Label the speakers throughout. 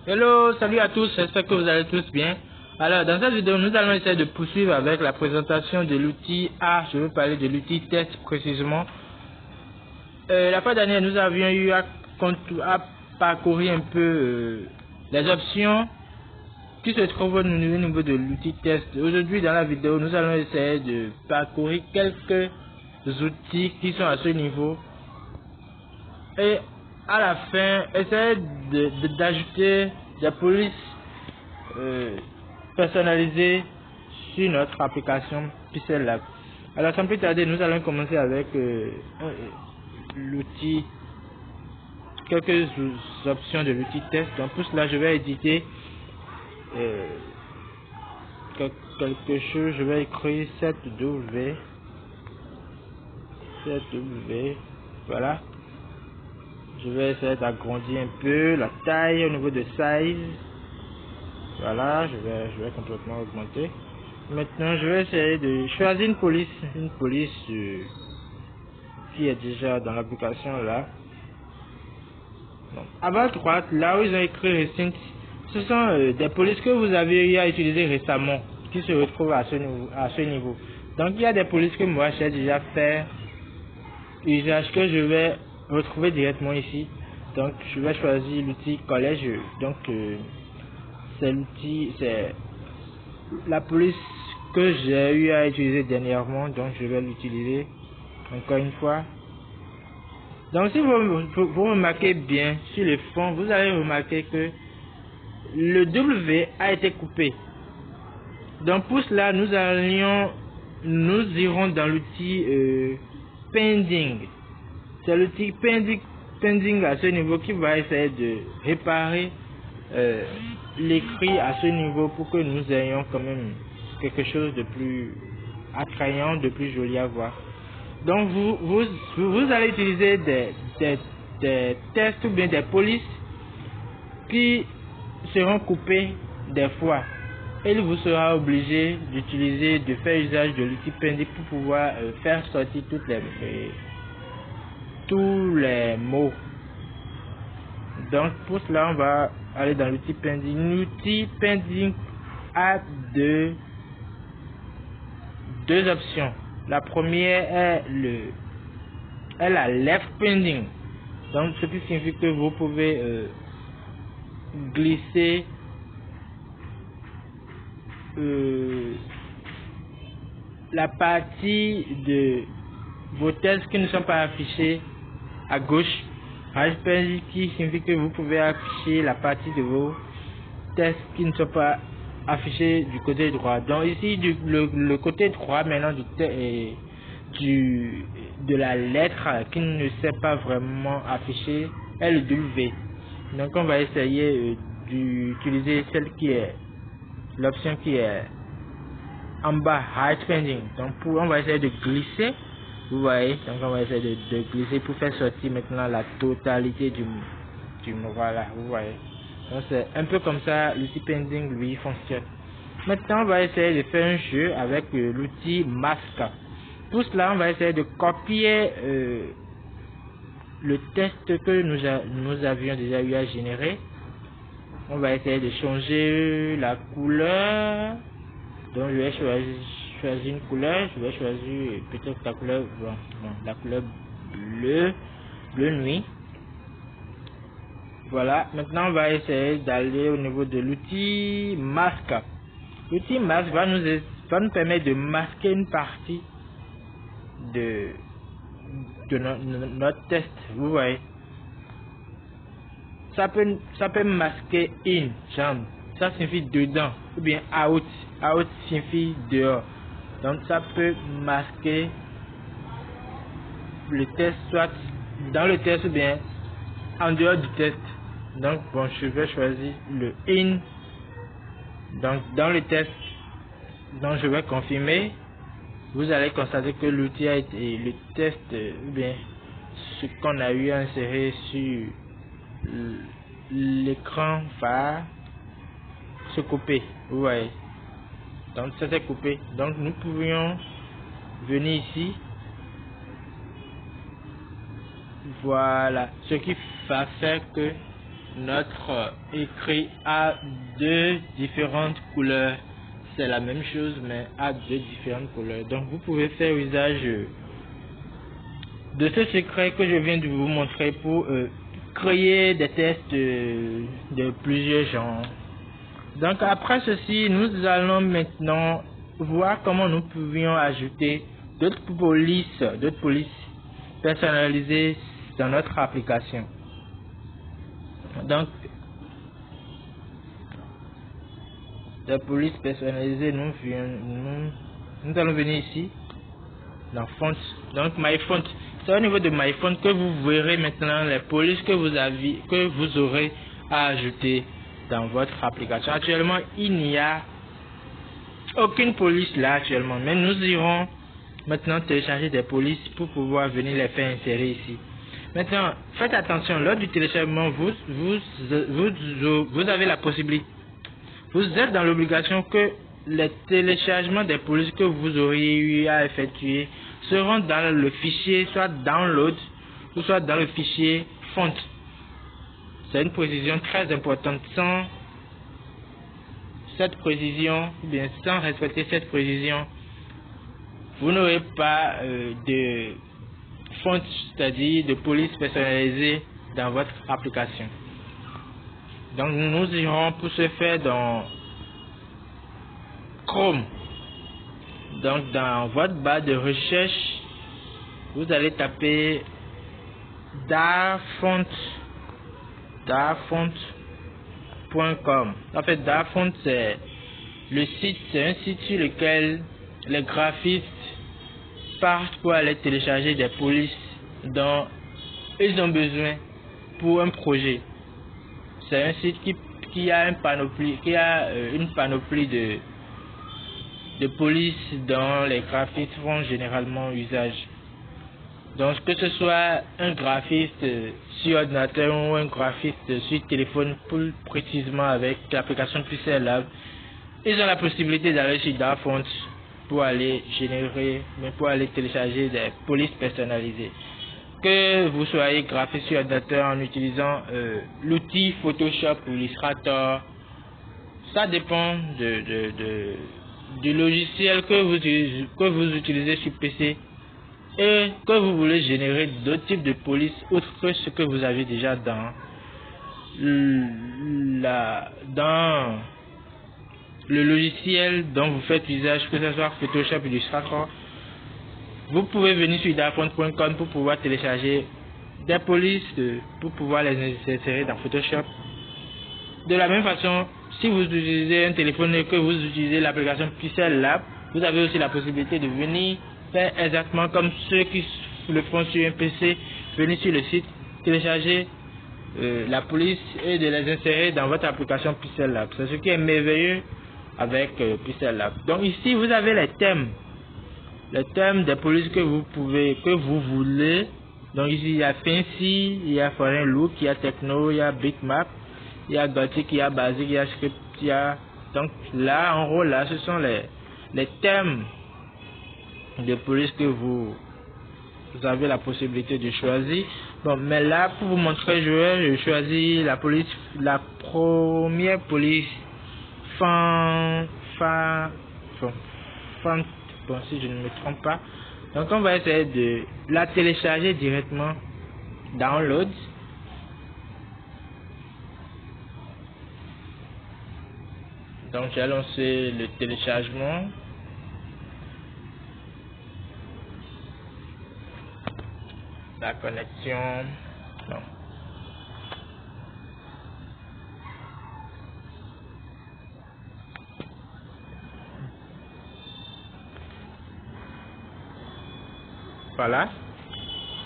Speaker 1: Hello, salut à tous, j'espère que vous allez tous bien. Alors, dans cette vidéo, nous allons essayer de poursuivre avec la présentation de l'outil A. Je veux parler de l'outil test précisément. La fois dernière, nous avions eu à parcourir un peu les options qui se trouvent au niveau de l'outil test. Aujourd'hui, dans la vidéo, nous allons essayer de parcourir quelques outils qui sont à ce niveau. Et à la fin, essayer d'ajouter des polices personnalisées sur notre application Pixel Lab. Alors sans plus tarder, nous allons commencer avec l'outil, quelques options de l'outil test. Donc pour cela, je vais éditer quelque chose. Je vais écrire 7W, voilà. Je vais essayer d'agrandir un peu la taille au niveau de size. Voilà, je vais complètement augmenter. Maintenant, je vais essayer de choisir une police qui est déjà dans l'application là. Donc, à votre droite, là où ils ont écrit Recent, ce sont des polices que vous avez eu à utiliser récemment, qui se retrouvent à ce niveau. Donc, il y a des polices que moi j'ai déjà fait usage, que je vais retrouver directement ici. Donc, je vais choisir l'outil collège. Donc, c'est la police que j'ai eu à utiliser dernièrement, donc je vais l'utiliser encore une fois. Donc si vous remarquez bien sur le fond, vous allez remarquer que le W a été coupé. Donc pour cela, nous irons dans l'outil pending. C'est l'outil pending à ce niveau qui va essayer de réparer l'écrit à ce niveau pour que nous ayons quand même quelque chose de plus attrayant, de plus joli à voir. Donc vous allez utiliser des tests ou bien des polices qui seront coupés des fois. Et il vous sera obligé de faire usage de l'outil pending pour pouvoir faire sortir tous les mots. Donc pour cela, on va aller dans l'outil pending. L'outil pending a deux options. La première est la left pending. Donc ce qui signifie que vous pouvez glisser la partie de vos tests qui ne sont pas affichés à gauche. Right pending qui signifie que vous pouvez afficher la partie de vos tests qui ne sont pas affichés du côté droit. Donc ici le côté droit maintenant de la lettre qui ne s'est pas vraiment affichée est le W. Donc on va essayer d'utiliser l'option qui est en bas, right pending. Donc on va essayer de glisser. Vous voyez, donc on va essayer de glisser pour faire sortir maintenant la totalité du voilà, vous voyez. Donc c'est un peu comme ça l'outil pending lui fonctionne. Maintenant on va essayer de faire un jeu avec l'outil masque. Pour cela on va essayer de copier le test que nous avions déjà eu à générer. On va essayer de changer la couleur. Donc je vais choisir une couleur, je vais choisir peut-être la couleur, la couleur bleu nuit. Voilà, maintenant on va essayer d'aller au niveau de l'outil masque. L'outil masque va nous permettre de masquer une partie de notre test. Vous voyez, ça peut masquer in, jambe, ça signifie dedans, ou bien out signifie dehors. Donc ça peut masquer le test, soit dans le test ou bien en dehors du test. Donc bon, je vais choisir le in. Donc dans le test, donc je vais confirmer. Vous allez constater que l'outil a été le test, ou bien ce qu'on a eu à insérer sur l'écran va se couper. Vous voyez. Donc ça s'est coupé. Donc nous pourrions venir ici. Voilà. Ce qui va faire que notre écrit a deux différentes couleurs. C'est la même chose mais a deux différentes couleurs. Donc vous pouvez faire usage de ce secret que je viens de vous montrer pour créer des tests de plusieurs genres. Donc après ceci, nous allons maintenant voir comment nous pouvions ajouter d'autres polices personnalisées dans notre application. Donc les polices personnalisées, nous allons venir ici dans Font. Donc My Font, c'est au niveau de My Font que vous verrez maintenant les polices que vous aurez à ajouter dans votre application. Actuellement, il n'y a aucune police là actuellement, mais nous irons maintenant télécharger des polices pour pouvoir venir les faire insérer ici. Maintenant, faites attention, lors du téléchargement, vous avez la possibilité, vous êtes dans l'obligation que les téléchargements des polices que vous auriez eu à effectuer seront dans le fichier soit download ou soit dans le fichier font. C'est une précision très importante. Sans cette précision, ou bien sans respecter cette précision, vous n'aurez pas de font, c'est-à-dire de police personnalisée dans votre application. Donc nous irons pour ce faire dans Chrome. Donc dans votre barre de recherche, vous allez taper darfont.com. En fait, Darfont, c'est le site, c'est un site sur lequel les graphistes partent pour aller télécharger des polices dont ils ont besoin pour un projet. C'est un site qui a une panoplie de polices dont les graphistes font généralement usage. Donc que ce soit un graphiste sur ordinateur ou un graphiste sur téléphone, plus précisément avec l'application Pixel Lab, ils ont la possibilité d'aller sur Darfont pour aller télécharger des polices personnalisées. Que vous soyez graphiste sur ordinateur en utilisant l'outil Photoshop ou Illustrator, ça dépend du logiciel que vous utilisez sur PC et que vous voulez générer d'autres types de polices autres que ce que vous avez déjà dans le logiciel dont vous faites usage, que ce soit Photoshop ou Illustrator. Vous pouvez venir sur darfont.com pour pouvoir télécharger des polices pour pouvoir les insérer dans Photoshop. De la même façon, si vous utilisez un téléphone et que vous utilisez l'application Pixel Lab, vous avez aussi la possibilité de venir faire exactement comme ceux qui le font sur un PC, venir sur le site, télécharger la police et de les insérer dans votre application Pixel Lab. C'est ce qui est merveilleux avec Pixel Lab. Donc ici, vous avez les thèmes des polices que vous voulez. Donc ici, il y a Fancy, il y a Foreign Look, il y a Techno, il y a Bitmap, il y a Gothic, il y a Basic, il y a Script, il y a... Donc là, en gros, là, ce sont les thèmes de police que vous avez la possibilité de choisir. Bon, mais là, pour vous montrer, je choisis la première police bon, si je ne me trompe pas. Donc on va essayer de la télécharger directement. Download. Donc j'ai lancé le téléchargement. La connexion. Non. Voilà,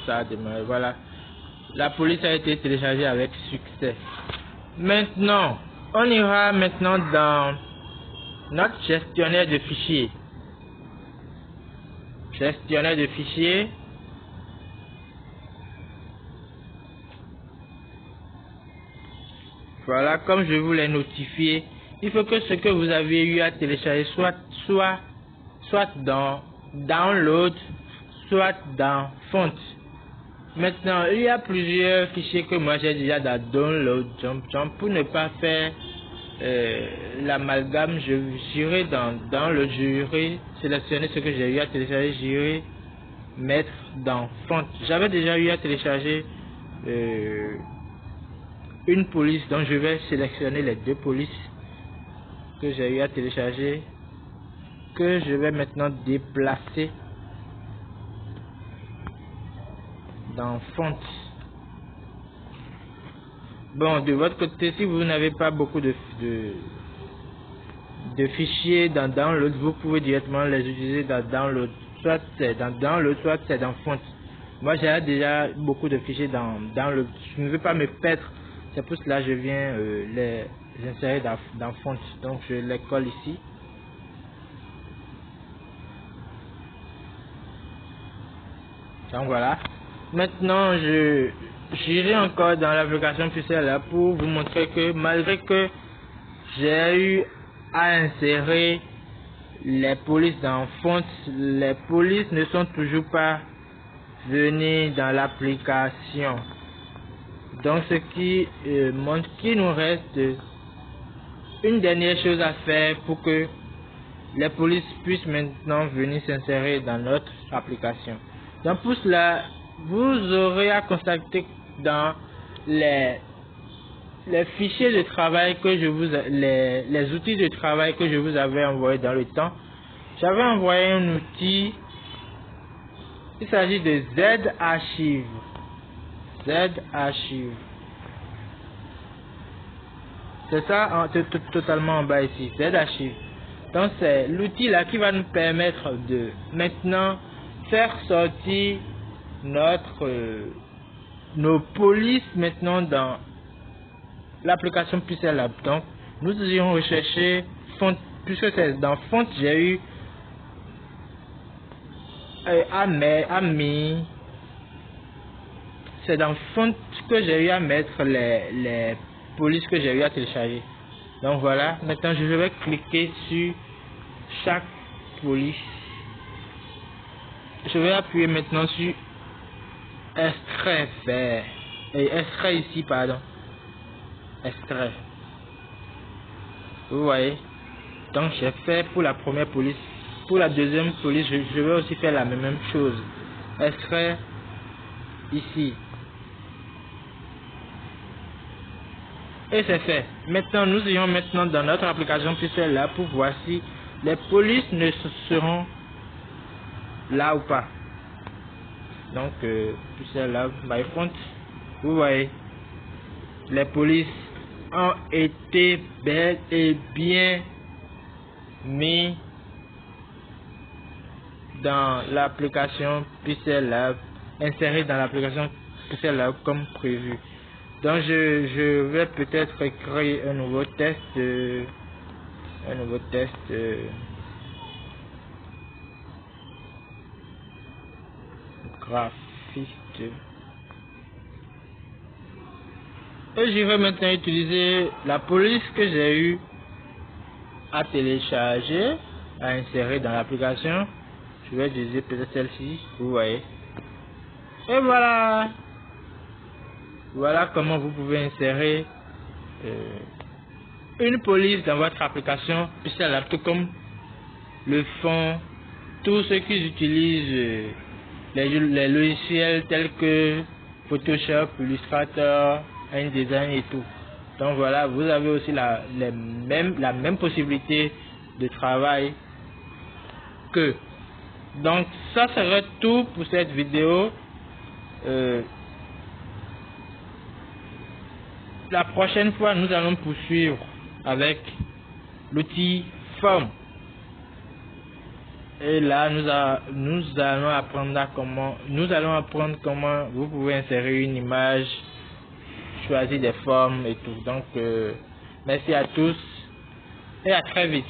Speaker 1: ça a démarré. Voilà, la police a été téléchargée avec succès. Maintenant, on ira maintenant dans notre gestionnaire de fichiers. Gestionnaire de fichiers. Voilà, comme je vous l'ai notifié, il faut que ce que vous avez eu à télécharger soit dans Download, soit dans Font. Maintenant, il y a plusieurs fichiers que moi j'ai déjà dans Download Jump. Pour ne pas faire l'amalgame, j'irai dans le jury, sélectionner ce que j'ai eu à télécharger, j'irai mettre dans Font. J'avais déjà eu à télécharger une police, donc je vais sélectionner les deux polices que j'ai eu à télécharger, que je vais maintenant déplacer dans Font. Bon, de votre côté, si vous n'avez pas beaucoup de fichiers dans Download, vous pouvez directement les utiliser dans Download. Soit c'est dans Download, soit c'est dans Font. Moi, j'ai déjà beaucoup de fichiers dans Download. Je ne veux pas me perdre. C'est pour cela que je viens les insérer dans Font. Donc, je les colle ici. Donc, voilà. Maintenant, j'irai encore dans l'application Pucelle là pour vous montrer que malgré que j'ai eu à insérer les polices dans Font, les polices ne sont toujours pas venues dans l'application. Donc ce qui montre qu'il nous reste une dernière chose à faire pour que les polices puissent maintenant venir s'insérer dans notre application. Donc pour cela, vous aurez à constater dans les fichiers de travail que je vous les outils de travail que je vous avais envoyé dans le temps. J'avais envoyé un outil, il s'agit de Z-Archive. C'est ça totalement en bas ici, Z-Archive. Donc c'est l'outil là qui va nous permettre de maintenant faire sortir nos polices maintenant dans l'application Pucelle Lab. Donc nous irons rechercher Font, puisque c'est dans Font j'ai eu Ami. C'est dans Font que j'ai eu à mettre les polices que j'ai eu à télécharger. Donc voilà, maintenant je vais cliquer sur chaque police. Je vais appuyer maintenant sur extrait vert. Et extrait ici, pardon. Extrait. Vous voyez. Donc j'ai fait pour la première police. Pour la deuxième police, je vais aussi faire la même chose. Extrait ici. Et c'est fait. Maintenant, nous irons maintenant dans notre application Pucelle là pour voir si les polices ne seront là ou pas. Donc, Pucelle Lab by Font, vous voyez, les polices ont été bel et bien mis dans l'application Pucelle Lab, insérées dans l'application Pucelle Lab comme prévu. Donc, je vais peut-être créer un nouveau test. Graphiste. Et je vais maintenant utiliser la police que j'ai eu à télécharger, à insérer dans l'application. Je vais utiliser peut-être celle-ci, vous voyez. Et voilà. Voilà comment vous pouvez insérer une police dans votre application Pucelle Lab, tout comme le font tous ceux qui utilisent les logiciels tels que Photoshop, Illustrator, InDesign et tout. Donc voilà, vous avez aussi la même possibilité de travail que. Donc ça serait tout pour cette vidéo. La prochaine fois, nous allons poursuivre avec l'outil Form. Et là, nous allons apprendre comment vous pouvez insérer une image, choisir des formes et tout. Donc, merci à tous et à très vite.